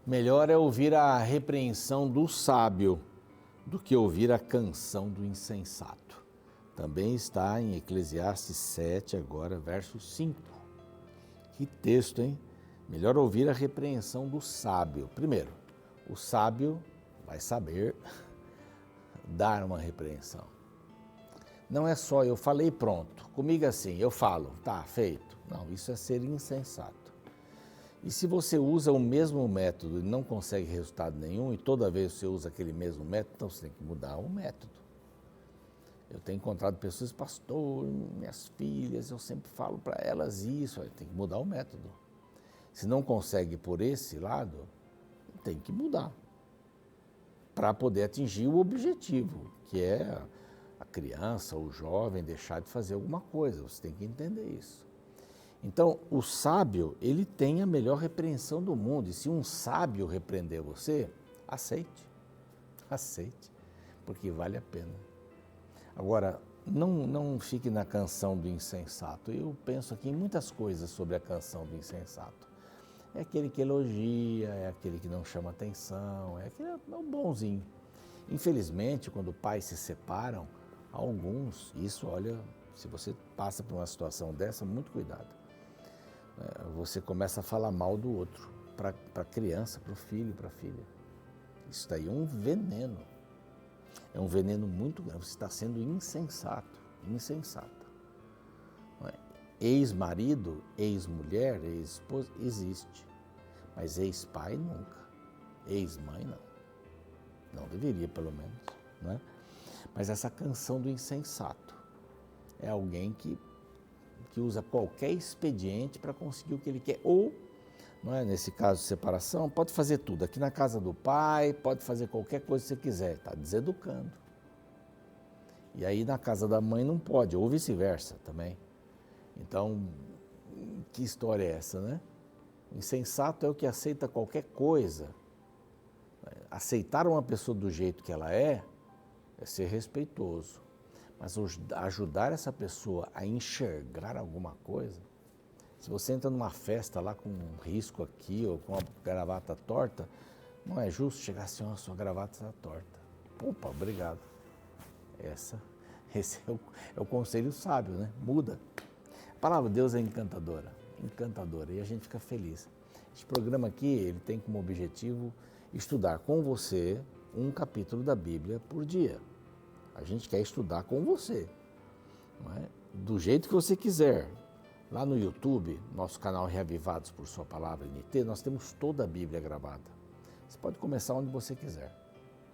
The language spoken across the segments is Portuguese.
Melhor é ouvir a repreensão do sábio do que ouvir a canção do insensato. Também está em Eclesiastes 7, agora, verso 5. Que texto, hein? Melhor ouvir a repreensão do sábio. Primeiro, o sábio vai saber dar uma repreensão. Não é só eu falei pronto, comigo assim, eu falo, tá, feito. Não, isso é ser insensato. E se você usa o mesmo método e não consegue resultado nenhum, e toda vez você usa aquele mesmo método, então você tem que mudar o método. Eu tenho encontrado pessoas, pastor, minhas filhas, eu sempre falo para elas isso, tem que mudar o método. Se não consegue por esse lado, tem que mudar para poder atingir o objetivo, que é a criança, o jovem deixar de fazer alguma coisa. Você tem que entender isso. Então, o sábio, ele tem a melhor repreensão do mundo. E se um sábio repreender você, aceite, porque vale a pena. Agora, não fique na canção do insensato. Eu penso aqui em muitas coisas sobre a canção do insensato. É aquele que elogia, é aquele que não chama atenção, é o bonzinho. Infelizmente, quando pais se separam, alguns, isso, olha, se você passa por uma situação dessa, muito cuidado. Você começa a falar mal do outro, para a criança, para o filho, para a filha. Isso daí é um veneno. É um veneno muito grande. Você está sendo insensato, insensata. Ex-marido, ex-mulher, ex-esposa, existe. Mas ex-pai nunca. Ex-mãe não. Não deveria, pelo menos. Não é? Mas essa canção do insensato é alguém que usa qualquer expediente para conseguir o que ele quer. Ou, não é, nesse caso de separação, pode fazer tudo. Aqui na casa do pai, pode fazer qualquer coisa que você quiser. Está deseducando. E aí na casa da mãe não pode, ou vice-versa também. Então, que história é essa, né? O insensato é o que aceita qualquer coisa. Aceitar uma pessoa do jeito que ela é ser respeitoso. Mas ajudar essa pessoa a enxergar alguma coisa, se você entra numa festa lá com um risco aqui ou com a gravata torta, não é justo chegar assim, ó, sua gravata está torta. Opa, obrigado. Esse é o conselho sábio, né? Muda. A palavra de Deus é encantadora, e a gente fica feliz. Este programa aqui, ele tem como objetivo estudar com você um capítulo da Bíblia por dia. A gente quer estudar com você, não é? Do jeito que você quiser. Lá no YouTube, nosso canal Reavivados por Sua Palavra NT, nós temos toda a Bíblia gravada. Você pode começar onde você quiser.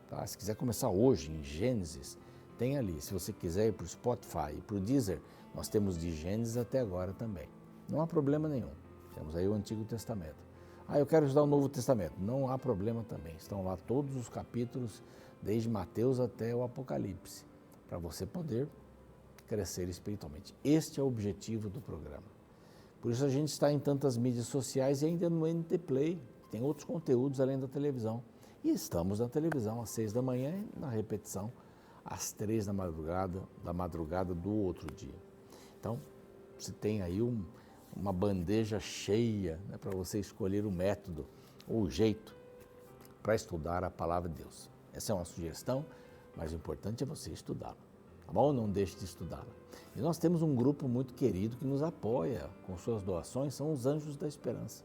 Tá? Se quiser começar hoje, em Gênesis, tem ali. Se você quiser ir para o Spotify e para o Deezer, nós temos de Gênesis até agora também. Não há problema nenhum. Temos aí o Antigo Testamento. Eu quero estudar o Novo Testamento. Não há problema também. Estão lá todos os capítulos, desde Mateus até o Apocalipse, para você poder crescer espiritualmente. Este é o objetivo do programa. Por isso a gente está em tantas mídias sociais e ainda no NT Play, que tem outros conteúdos além da televisão. E estamos na televisão às 6 da manhã e na repetição às 3 da madrugada do outro dia. Então, você tem aí uma bandeja cheia, né, para você escolher o método ou o jeito para estudar a palavra de Deus. Essa é uma sugestão, mas o importante é você estudá-la, tá bom? Não deixe de estudá-la. E nós temos um grupo muito querido que nos apoia com suas doações, são os Anjos da Esperança.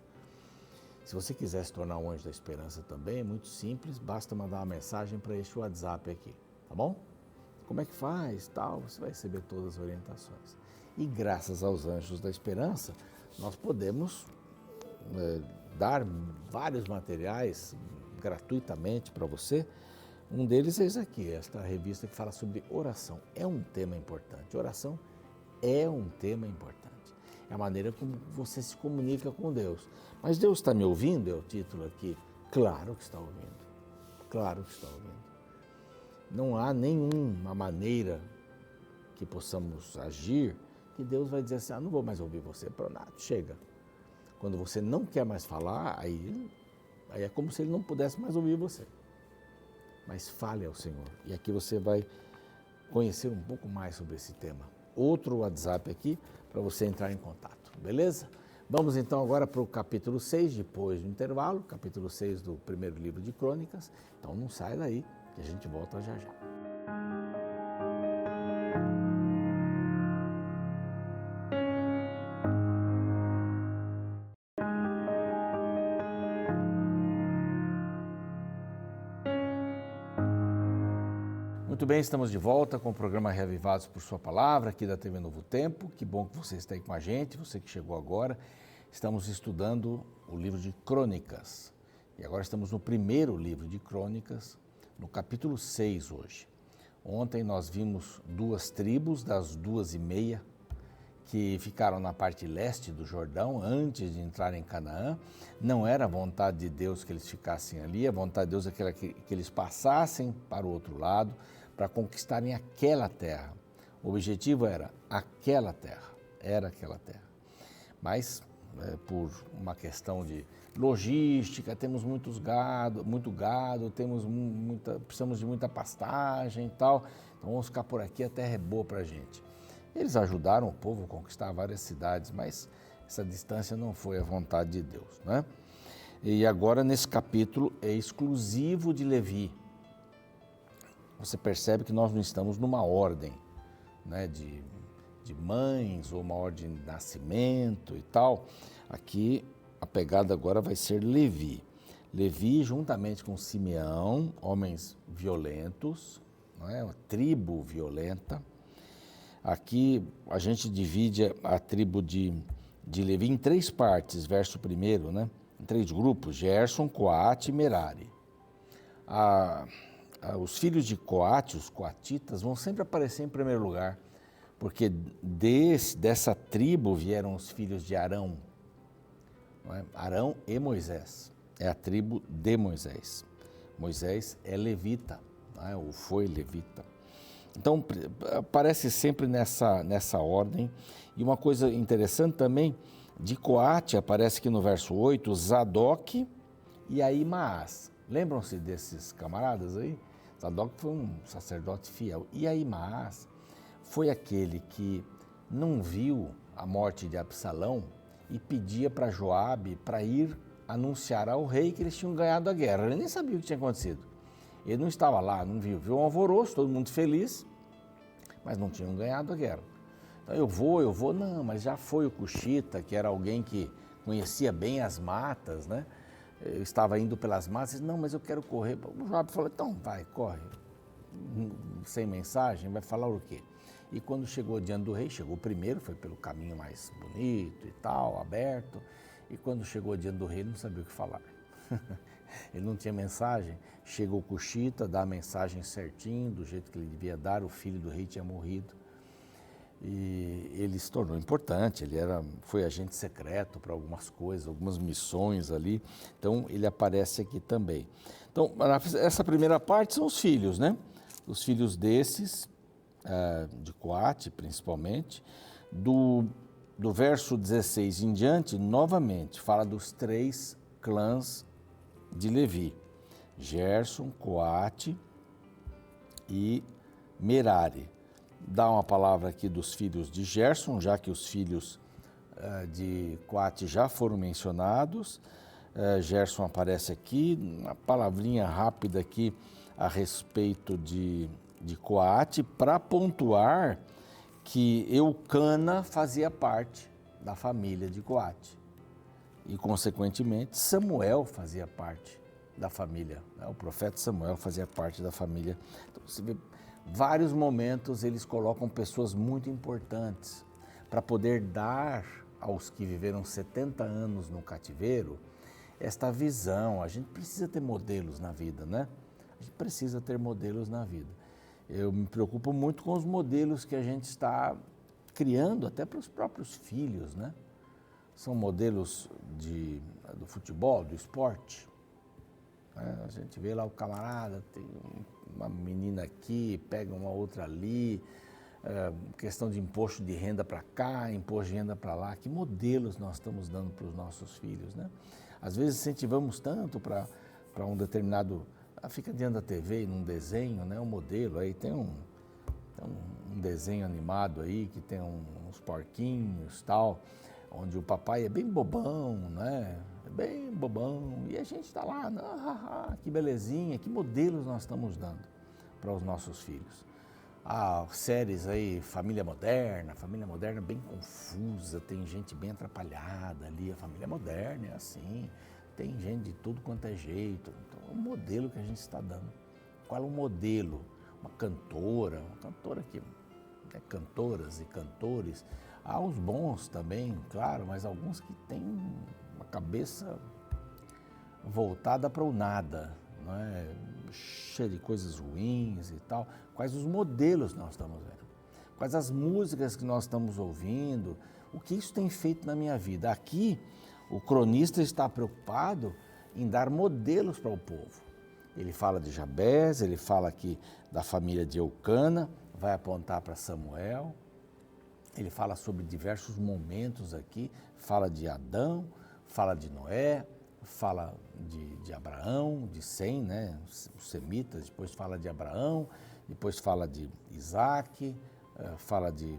Se você quiser se tornar um Anjo da Esperança também, é muito simples, basta mandar uma mensagem para este WhatsApp aqui, tá bom? Como é que faz, tal, você vai receber todas as orientações. E graças aos Anjos da Esperança, nós podemos dar vários materiais gratuitamente para você. Um deles é esse aqui, esta revista que fala sobre oração. É um tema importante. Oração é um tema importante. É a maneira como você se comunica com Deus. Mas Deus está me ouvindo? É o título aqui. Claro que está ouvindo. Claro que está ouvindo. Não há nenhuma maneira que possamos agir que Deus vai dizer assim, não vou mais ouvir você, pronto, chega. Quando você não quer mais falar, aí é como se ele não pudesse mais ouvir você. Mas fale ao Senhor. E aqui você vai conhecer um pouco mais sobre esse tema. Outro WhatsApp aqui para você entrar em contato, beleza? Vamos então agora para o capítulo 6, depois do intervalo, capítulo 6 do primeiro livro de Crônicas. Então não sai daí, que a gente volta já já. Muito bem, estamos de volta com o programa Reavivados por Sua Palavra, aqui da TV Novo Tempo. Que bom que você está aí com a gente, você que chegou agora. Estamos estudando o livro de Crônicas. E agora estamos no primeiro livro de Crônicas, no capítulo 6 hoje. Ontem nós vimos 2 tribos das 2:30 que ficaram na parte leste do Jordão antes de entrar em Canaã. Não era a vontade de Deus que eles ficassem ali, a vontade de Deus é que eles passassem para o outro lado para conquistarem aquela terra. O objetivo era aquela terra. Mas, por uma questão de logística, temos muito gado, precisamos de muita pastagem e tal, então vamos ficar por aqui, a terra é boa para a gente. Eles ajudaram o povo a conquistar várias cidades, mas essa distância não foi a vontade de Deus, né? E agora, nesse capítulo, é exclusivo de Levi. Você percebe que nós não estamos numa ordem, né, de mães ou uma ordem de nascimento e tal. Aqui a pegada agora vai ser Levi. Levi, juntamente com Simeão, homens violentos, não é? Uma tribo violenta. Aqui a gente divide a tribo de Levi em 3 partes, verso 1, né? Em 3 grupos: Gerson, Coate e Merari. Os filhos de Coate, os coatitas, vão sempre aparecer em primeiro lugar, porque dessa tribo vieram os filhos de Arão, não é? Arão e Moisés, é a tribo de Moisés. Moisés é levita, não é? Ou foi levita. Então, aparece sempre nessa ordem. E uma coisa interessante também, de Coate aparece aqui no verso 8, Zadok e Ahimaás. Lembram-se desses camaradas aí? Zadok foi um sacerdote fiel. E Ahimaás foi aquele que não viu a morte de Absalão e pedia para Joabe para ir anunciar ao rei que eles tinham ganhado a guerra. Ele nem sabia o que tinha acontecido. Ele não estava lá, não viu. Viu um alvoroço, todo mundo feliz, mas não tinham ganhado a guerra. Então eu vou, não, mas já foi o Cuxita, que era alguém que conhecia bem as matas, né? Eu estava indo pelas matas, não, mas eu quero correr. O Joabe falou, então vai, corre. Sem mensagem, vai falar o quê? E quando chegou diante do rei, chegou primeiro, foi pelo caminho mais bonito e tal, aberto. E quando chegou diante do rei, ele não sabia o que falar. Ele não tinha mensagem. Chegou o Cuxita, dá a mensagem certinho, do jeito que ele devia dar. O filho do rei tinha morrido. E ele se tornou importante, foi agente secreto para algumas coisas, algumas missões ali. Então, ele aparece aqui também. Então, essa primeira parte são os filhos, né? Os filhos desses, de Coate principalmente. Do verso 16 em diante, novamente, fala dos 3 clãs de Levi: Gerson, Coate e Merari. Dá uma palavra aqui dos filhos de Gerson, já que os filhos de Coate já foram mencionados. Gerson aparece aqui, uma palavrinha rápida aqui a respeito de Coate, para pontuar que Eucana fazia parte da família de Coate. E, consequentemente, Samuel fazia parte da família, né? O profeta Samuel fazia parte da família. Então, você vê, vários momentos eles colocam pessoas muito importantes para poder dar aos que viveram 70 anos no cativeiro esta visão. A gente precisa ter modelos na vida, né? A gente precisa ter modelos na vida. Eu me preocupo muito com os modelos que a gente está criando até para os próprios filhos, né? São modelos do futebol, do esporte. A gente vê lá o camarada, tem uma menina aqui, pega uma outra ali, questão de imposto de renda para cá, imposto de renda para lá. Que modelos nós estamos dando para os nossos filhos, né? Às vezes incentivamos tanto para um determinado... Fica diante da TV e num desenho, né? Um modelo, aí tem um desenho animado aí que tem uns porquinhos e tal, onde o papai é bem bobão, né? É bem bobão, e a gente está lá, que belezinha, que modelos nós estamos dando para os nossos filhos. Séries aí, Família Moderna bem confusa, tem gente bem atrapalhada ali, a Família Moderna é assim, tem gente de tudo quanto é jeito. Então, é um modelo que a gente está dando. Qual é o modelo? Uma cantora que cantoras e cantores, há os bons também, claro, mas alguns que têm uma cabeça voltada para o nada, não é? Cheia de coisas ruins e tal. Quais os modelos nós estamos vendo? Quais as músicas que nós estamos ouvindo? O que isso tem feito na minha vida? Aqui, o cronista está preocupado em dar modelos para o povo. Ele fala de Jabez, ele fala aqui da família de Eucana, vai apontar para Samuel. Ele fala sobre diversos momentos aqui, fala de Adão, fala de Noé, fala de Abraão, de Sem, né? Os semitas, depois fala de Abraão, depois fala de Isaac, fala de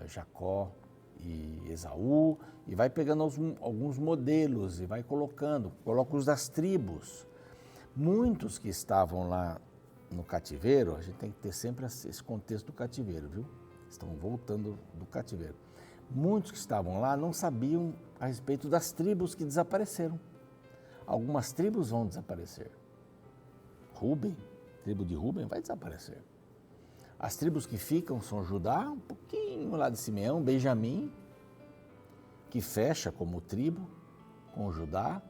Jacó e Esaú, e vai pegando alguns modelos e vai coloca os das tribos. Muitos que estavam lá no cativeiro, a gente tem que ter sempre esse contexto do cativeiro, viu? Estão voltando do cativeiro. Muitos que estavam lá não sabiam a respeito das tribos que desapareceram. Algumas tribos vão desaparecer. Tribo de Rúben vai desaparecer. As tribos que ficam são Judá, um pouquinho lá de Simeão, Benjamim, que fecha como tribo com Judá,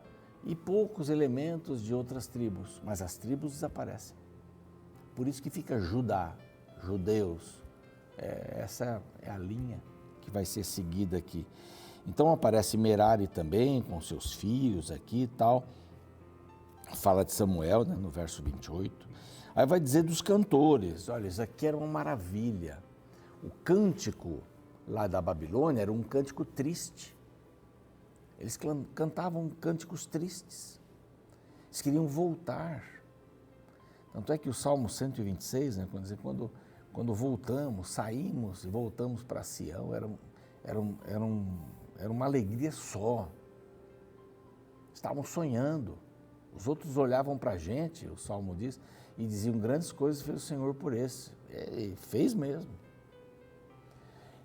e poucos elementos de outras tribos, mas as tribos desaparecem. Por isso que fica Judá, judeus. Essa é a linha que vai ser seguida aqui. Então aparece Merari também, com seus filhos aqui e tal. Fala de Samuel, né, no verso 28. Aí vai dizer dos cantores. Olha, isso aqui era uma maravilha. O cântico lá da Babilônia era um cântico triste. Eles cantavam cânticos tristes. Eles queriam voltar. Tanto é que o Salmo 126, né, quando voltamos, saímos e voltamos para Sião, era uma alegria só. Estavam sonhando. Os outros olhavam para a gente, o Salmo diz, e diziam: grandes coisas fez o Senhor por esse. E fez mesmo.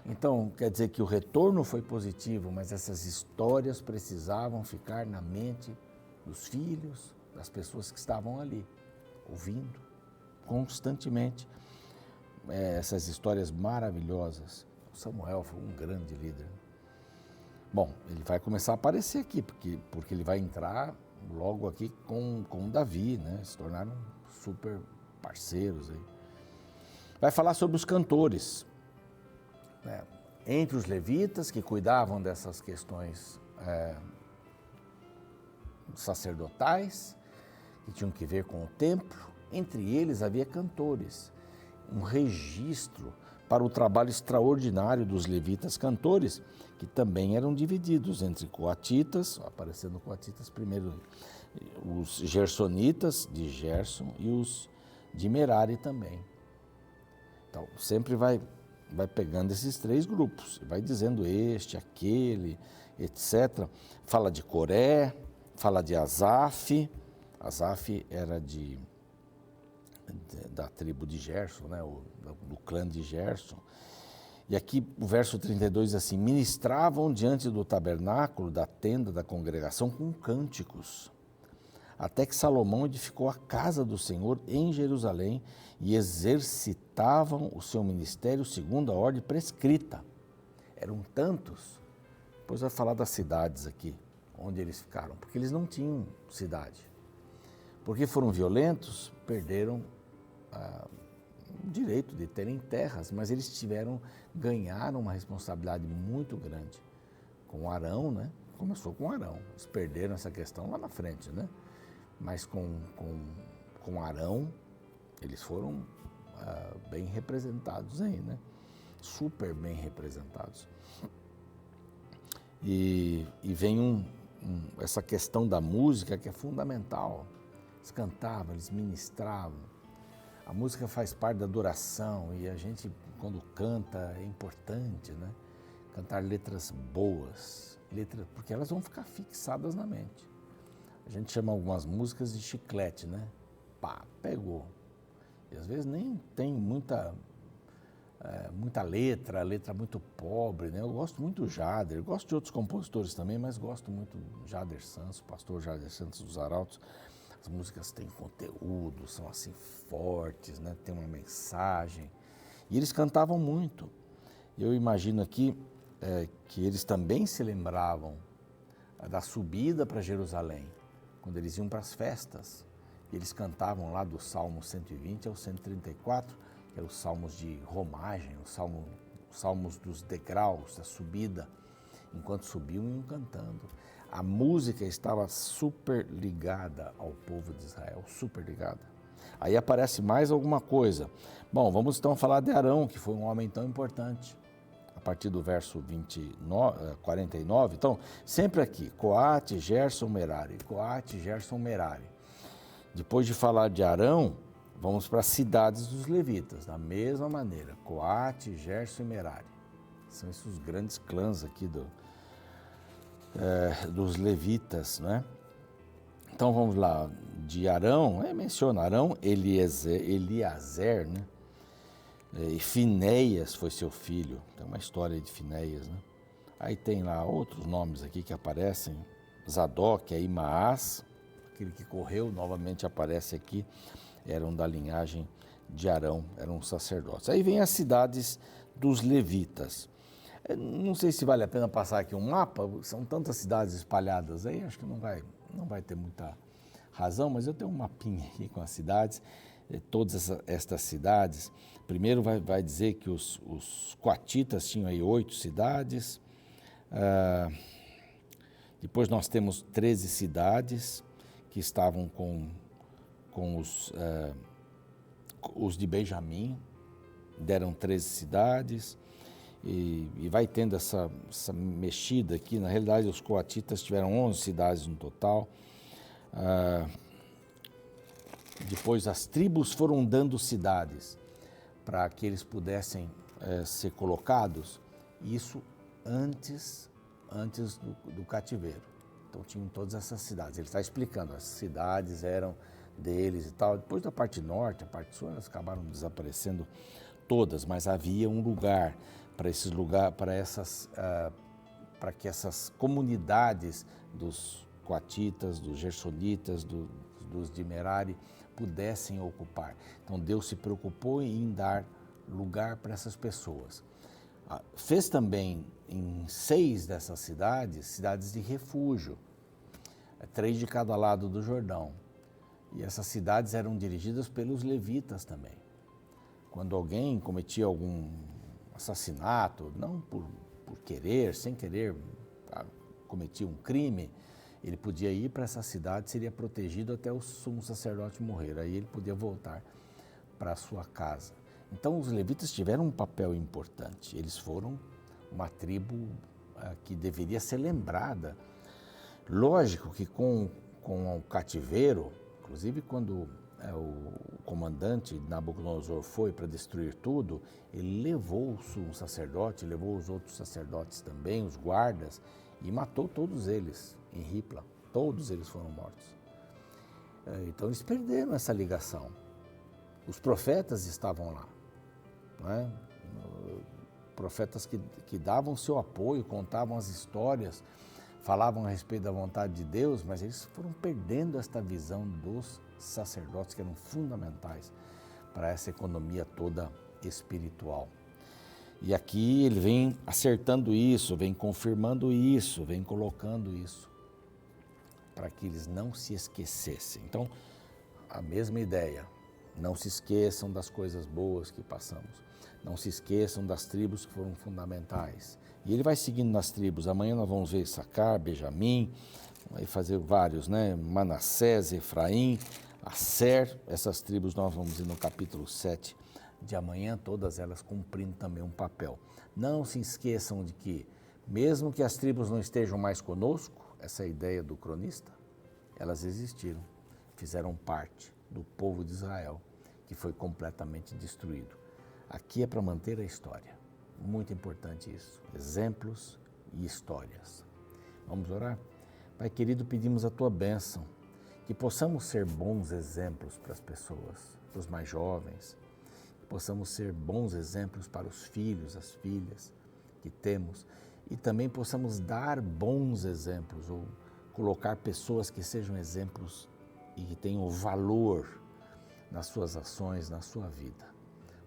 Então, quer dizer que o retorno foi positivo, mas essas histórias precisavam ficar na mente dos filhos, das pessoas que estavam ali, ouvindo constantemente essas histórias maravilhosas. O Samuel foi um grande líder. Bom, ele vai começar a aparecer aqui, porque ele vai entrar logo aqui com Davi, né? Se tornaram super parceiros aí. Vai falar sobre os cantores, né? Entre os levitas que cuidavam dessas questões sacerdotais, que tinham que ver com o templo, entre eles havia cantores, um registro para o trabalho extraordinário dos levitas cantores, que também eram divididos entre coatitas, aparecendo coatitas primeiro, os gersonitas de Gerson e os de Merari também. Então, sempre vai pegando esses três grupos, vai dizendo este, aquele, etc. Fala de Coré, fala de Asaf. Asaf era da tribo de Gerson, né? Do clã de Gerson. E aqui o verso 32 diz assim: ministravam diante do tabernáculo da tenda da congregação com cânticos, até que Salomão edificou a casa do Senhor em Jerusalém e exercitavam o seu ministério segundo a ordem prescrita. Eram tantos, depois vai falar das cidades aqui, onde eles ficaram, porque eles não tinham cidade. Porque foram violentos, perderam o direito de terem terras, mas eles ganharam uma responsabilidade muito grande. Com Arão, né? Começou com Arão, eles perderam essa questão lá na frente, né? Mas com Arão, eles foram bem representados aí, né? Super bem representados. E vem essa questão da música que é fundamental. Eles cantavam, eles ministravam. A música faz parte da adoração e a gente, quando canta, é importante, né? cantar letras boas, porque elas vão ficar fixadas na mente. A gente chama algumas músicas de chiclete, né? Pá, pegou. E às vezes nem tem muita letra muito pobre, né? Eu gosto muito do Jader, eu gosto de outros compositores também, mas gosto muito do Jader Santos, o pastor Jader Santos dos Arautos. As músicas têm conteúdo, são assim fortes, né? Tem uma mensagem. E eles cantavam muito. Eu imagino aqui que eles também se lembravam da subida para Jerusalém, quando eles iam para as festas. Eles cantavam lá do Salmo 120 ao 134, que eram os salmos de romagem, os salmos dos degraus, da subida. Enquanto subiam, iam cantando. A música estava super ligada ao povo de Israel, super ligada. Aí aparece mais alguma coisa. Bom, vamos então falar de Arão, que foi um homem tão importante. A partir do verso 49. Então, sempre aqui, Coate, Gerson, Merari. Coate, Gerson, Merari. Depois de falar de Arão, vamos para as cidades dos levitas, da mesma maneira. Coate, Gerson e Merari. São esses grandes clãs aqui dos levitas, né? Então vamos lá, de Arão, menciona Arão, Eliazer, né? E Finéias foi seu filho, tem uma história de Finéias, né? Aí tem lá outros nomes aqui que aparecem, Zadok, Ahimaás, aquele que correu, novamente aparece aqui, eram da linhagem de Arão, eram sacerdotes. Aí vem as cidades dos levitas. Não sei se vale a pena passar aqui um mapa, são tantas cidades espalhadas aí, acho que não vai ter muita razão, mas eu tenho um mapinha aqui com as cidades, todas estas cidades. Primeiro vai dizer que os coatitas tinham aí 8 cidades, depois nós temos 13 cidades que estavam com os de Benjamim, deram 13 cidades. E vai tendo essa mexida aqui. Na realidade, os coatitas tiveram 11 cidades no total. Depois, as tribos foram dando cidades para que eles pudessem ser colocados. Isso antes do cativeiro. Então, tinham todas essas cidades. Ele está explicando, as cidades eram deles e tal. Depois da parte norte, a parte sul, elas acabaram desaparecendo todas, mas havia um lugar para que essas comunidades dos coatitas, dos gersonitas, dos de Merari pudessem ocupar. Então Deus se preocupou em dar lugar para essas pessoas. Fez também em 6 dessas cidades de refúgio, 3 de cada lado do Jordão. E essas cidades eram dirigidas pelos levitas também. Quando alguém cometia algum assassinato, não por querer, sem querer, cometia um crime, ele podia ir para essa cidade, seria protegido até o sumo sacerdote morrer, aí ele podia voltar para a sua casa. Então os levitas tiveram um papel importante, eles foram uma tribo que deveria ser lembrada. Lógico que com o cativeiro, inclusive quando o comandante Nabucodonosor foi para destruir tudo, ele levou o sumo sacerdote, levou os outros sacerdotes também, os guardas, e matou todos eles em Ripla. Todos eles foram mortos. Então eles perderam essa ligação. Os profetas estavam lá, não é? Profetas que davam seu apoio, contavam as histórias, falavam a respeito da vontade de Deus, mas eles foram perdendo esta visão dos sacerdotes que eram fundamentais para essa economia toda espiritual. E aqui ele vem acertando isso, vem confirmando isso, vem colocando isso, para que eles não se esquecessem. Então, a mesma ideia, não se esqueçam das coisas boas que passamos, não se esqueçam das tribos que foram fundamentais. E ele vai seguindo nas tribos. Amanhã nós vamos ver Issacar, Benjamim, vai fazer vários, né? Manassés, Efraim, Asser, essas tribos nós vamos ir no capítulo 7 de amanhã, todas elas cumprindo também um papel. Não se esqueçam de que, mesmo que as tribos não estejam mais conosco, essa ideia do cronista, elas existiram, fizeram parte do povo de Israel, que foi completamente destruído. Aqui é para manter a história. Muito importante isso. Exemplos e histórias. Vamos orar? Pai querido, pedimos a Tua bênção, que possamos ser bons exemplos para as pessoas, para os mais jovens, que possamos ser bons exemplos para os filhos, as filhas que temos, e também possamos dar bons exemplos ou colocar pessoas que sejam exemplos e que tenham valor nas suas ações, na sua vida.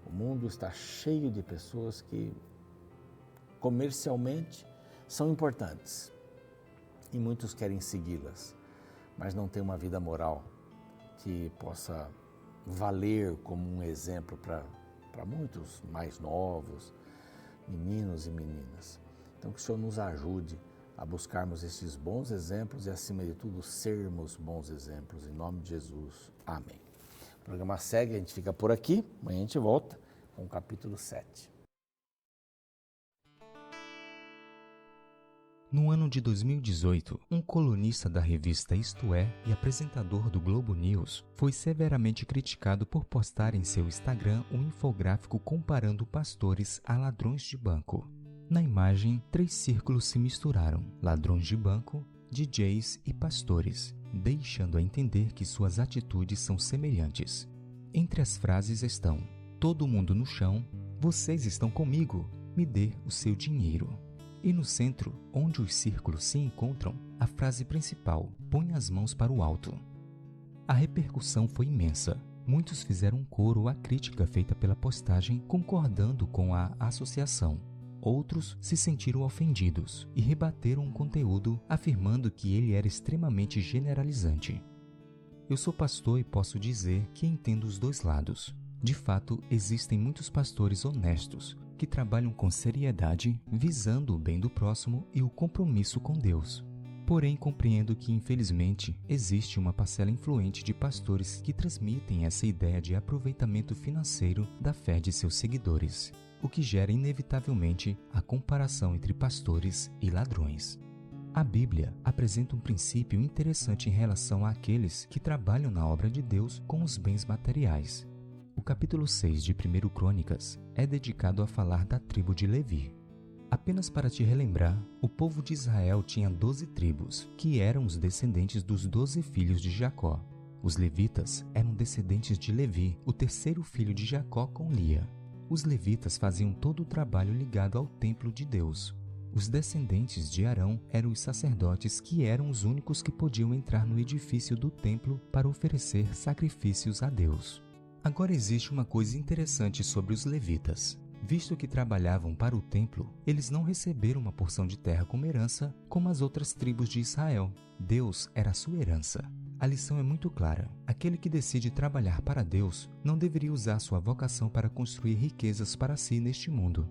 O mundo está cheio de pessoas que comercialmente são importantes e muitos querem segui-las, mas não têm uma vida moral que possa valer como um exemplo para muitos mais novos, meninos e meninas. Então que o Senhor nos ajude a buscarmos esses bons exemplos e, acima de tudo, sermos bons exemplos. Em nome de Jesus. Amém. O programa segue, a gente fica por aqui. Amanhã a gente volta com o capítulo 7. No ano de 2018, um colunista da revista Isto É e apresentador do Globo News foi severamente criticado por postar em seu Instagram um infográfico comparando pastores a ladrões de banco. Na imagem, 3 círculos se misturaram: ladrões de banco, DJs e pastores, deixando a entender que suas atitudes são semelhantes. Entre as frases estão: todo mundo no chão, vocês estão comigo, me dê o seu dinheiro. E no centro, onde os círculos se encontram, a frase principal: põe as mãos para o alto. A repercussão foi imensa. Muitos fizeram coro à crítica feita pela postagem, concordando com a associação. Outros se sentiram ofendidos e rebateram o conteúdo, afirmando que ele era extremamente generalizante. Eu sou pastor e posso dizer que entendo os dois lados. De fato, existem muitos pastores honestos, que trabalham com seriedade, visando o bem do próximo e o compromisso com Deus. Porém, compreendo que, infelizmente, existe uma parcela influente de pastores que transmitem essa ideia de aproveitamento financeiro da fé de seus seguidores, o que gera inevitavelmente a comparação entre pastores e ladrões. A Bíblia apresenta um princípio interessante em relação àqueles que trabalham na obra de Deus com os bens materiais. O capítulo 6 de 1 Crônicas é dedicado a falar da tribo de Levi. Apenas para te relembrar, o povo de Israel tinha 12 tribos, que eram os descendentes dos 12 filhos de Jacó. Os levitas eram descendentes de Levi, o terceiro filho de Jacó com Lia. Os levitas faziam todo o trabalho ligado ao templo de Deus. Os descendentes de Arão eram os sacerdotes, que eram os únicos que podiam entrar no edifício do templo para oferecer sacrifícios a Deus. Agora existe uma coisa interessante sobre os levitas. Visto que trabalhavam para o templo, eles não receberam uma porção de terra como herança, como as outras tribos de Israel. Deus era a sua herança. A lição é muito clara. Aquele que decide trabalhar para Deus não deveria usar sua vocação para construir riquezas para si neste mundo.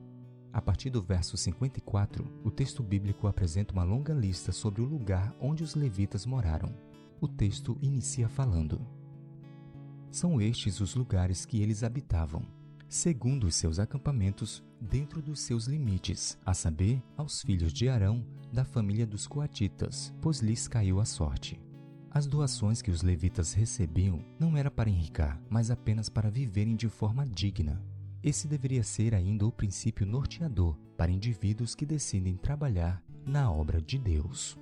A partir do verso 54, o texto bíblico apresenta uma longa lista sobre o lugar onde os levitas moraram. O texto inicia falando: são estes os lugares que eles habitavam, segundo os seus acampamentos, dentro dos seus limites, a saber, aos filhos de Arão, da família dos coatitas, pois lhes caiu a sorte. As doações que os levitas recebiam não era para enricar, mas apenas para viverem de forma digna. Esse deveria ser ainda o princípio norteador para indivíduos que decidem trabalhar na obra de Deus.